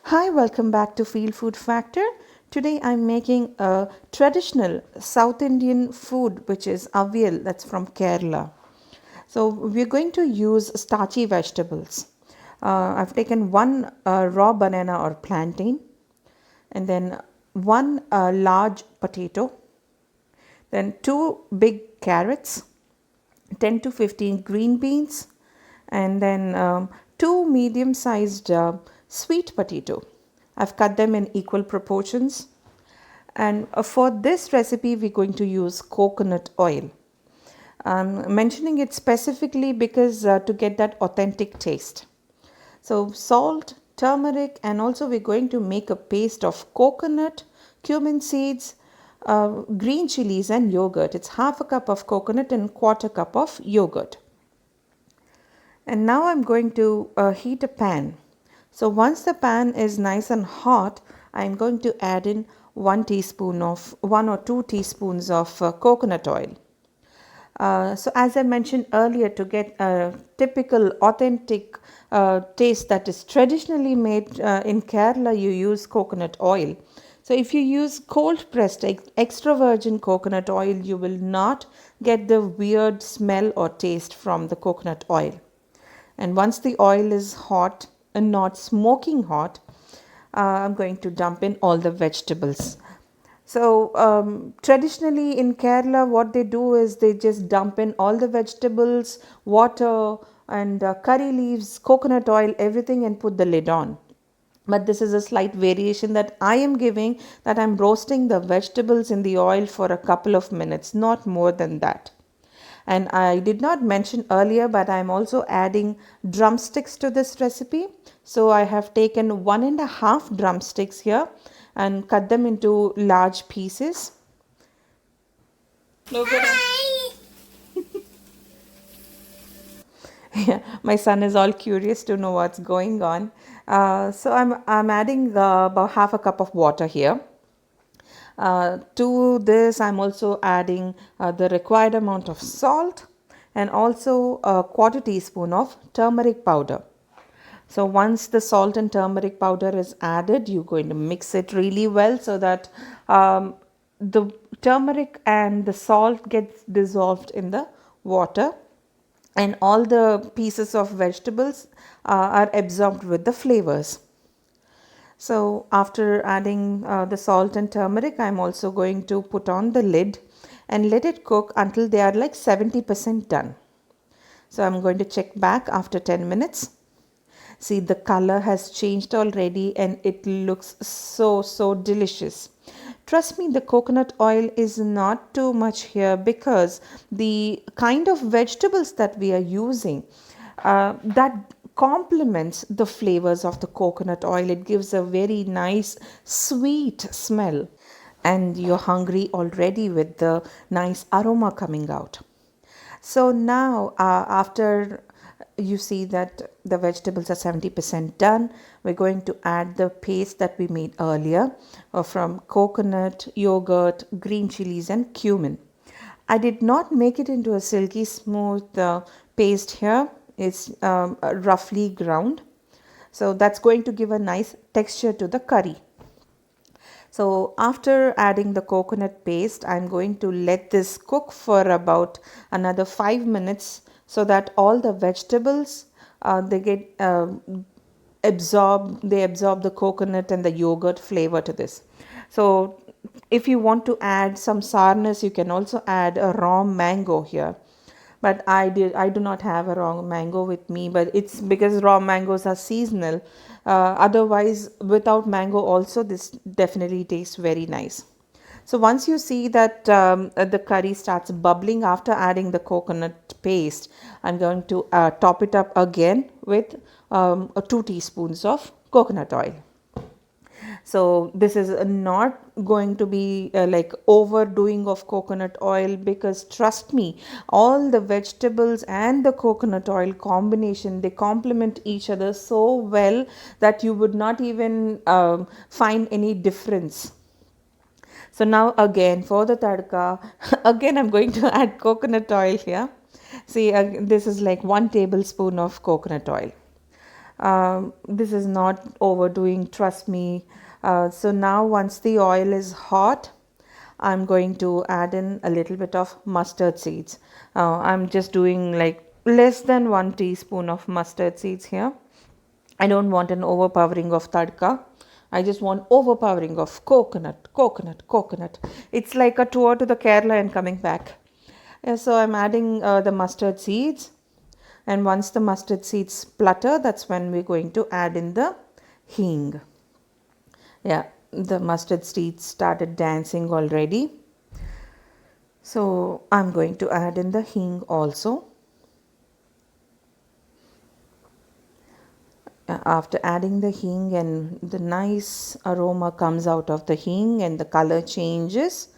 Hi, welcome back to Feel Food Factor. Today I'm making a traditional South Indian food which is Avial, that's from Kerala. So we're going to use starchy vegetables. I've taken one raw banana or plantain, and then one large potato, then two big carrots, 10 to 15 green beans, and then two medium sized sweet potato. I've cut them in equal proportions. And for this recipe, we're going to use coconut oil. I'm mentioning it specifically because to get that authentic taste. So salt, turmeric, and also we're going to make a paste of coconut, cumin seeds, green chilies and yogurt. It's half a cup of coconut and quarter cup of yogurt. And now I'm going to heat a pan. So once the pan is nice and hot, I'm going to add in 1 or 2 teaspoons of coconut oil. So as I mentioned earlier, to get a typical authentic taste that is traditionally made in Kerala, you use coconut oil. So if you use cold pressed extra virgin coconut oil, you will not get the weird smell or taste from the coconut oil. And once the oil is hot and not smoking hot, I'm going to dump in all the vegetables. So traditionally in Kerala, what they do is they just dump in all the vegetables, water, and curry leaves, coconut oil, everything, and put the lid on. But this is a slight variation that I am giving, that I'm roasting the vegetables in the oil for a couple of minutes, not more than that. And I did not mention earlier, but I'm also adding drumsticks to this recipe. So I have taken 1.5 drumsticks here and cut them into large pieces. Look at Yeah, my son is all curious to know what's going on. So I'm adding about half a cup of water here. To this, I'm also adding the required amount of salt and also a quarter teaspoon of turmeric powder. So once the salt and turmeric powder is added, you're going to mix it really well so that the turmeric and the salt gets dissolved in the water, and all the pieces of vegetables are absorbed with the flavors. So after adding the salt and turmeric, I'm also going to put on the lid and let it cook until they are like 70% done. So I'm going to check back after 10 minutes. See, the color has changed already and it looks so delicious. Trust me, the coconut oil is not too much here because the kind of vegetables that we are using, that complements the flavors of the coconut oil. It gives a very nice sweet smell, and you're hungry already with the nice aroma coming out. So now, after you see that the vegetables are 70% done, we're going to add the paste that we made earlier from coconut, yogurt, green chilies, and cumin. I did not make it into a silky smooth paste here. It's roughly ground. So that's going to give a nice texture to the curry. So after adding the coconut paste, I'm going to let this cook for about another 5 minutes so that all the vegetables they get they absorb the coconut and the yogurt flavor to this. So if you want to add some sourness, you can also add a raw mango here. But I do not have a raw mango with me, but it's because raw mangoes are seasonal. Otherwise, without mango also, this definitely tastes very nice. So once you see that the curry starts bubbling after adding the coconut paste, I'm going to top it up again with 2 teaspoons of coconut oil. So this is not going to be like overdoing of coconut oil, because trust me, all the vegetables and the coconut oil combination, they complement each other so well that you would not even find any difference. So now again for the tadka, again I'm going to add coconut oil here. See, this is like 1 tablespoon of coconut oil. This is not overdoing, trust me. So now once the oil is hot, I'm going to add in a little bit of mustard seeds. I'm just doing like less than 1 teaspoon of mustard seeds here. I don't want an overpowering of tadka. I just want overpowering of coconut, coconut, coconut. It's like a tour to the Kerala and coming back. So I'm adding the mustard seeds, and once the mustard seeds splutter, that's when we're going to add in the hing. Yeah, the mustard seeds started dancing already. So I'm going to add in the hing also. After adding the hing, and the nice aroma comes out of the hing and the color changes,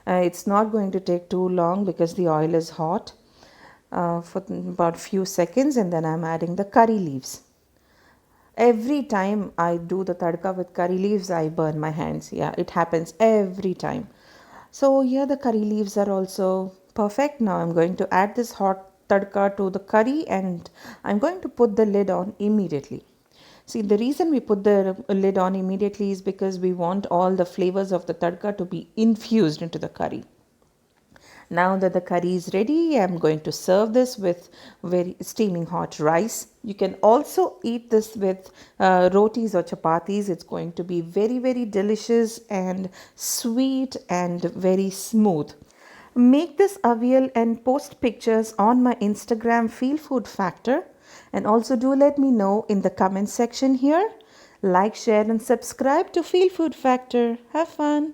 it's not going to take too long because the oil is hot, for about few seconds, and then I'm adding the curry leaves. Every time I do the tadka with curry leaves, I burn my hands. Yeah, it happens every time. So here the curry leaves are also perfect. Now I'm going to add this hot tadka to the curry, and I'm going to put the lid on immediately. See, the reason we put the lid on immediately is because we want all the flavors of the tadka to be infused into the curry. Now that the curry is ready, I'm going to serve this with very steaming hot rice. You can also eat this with rotis or chapatis. It's going to be very, very delicious and sweet and very smooth. Make this avial and post pictures on my Instagram Feel Food Factor, and also do let me know in the comment section here. Like, share and subscribe to Feel Food Factor. Have fun.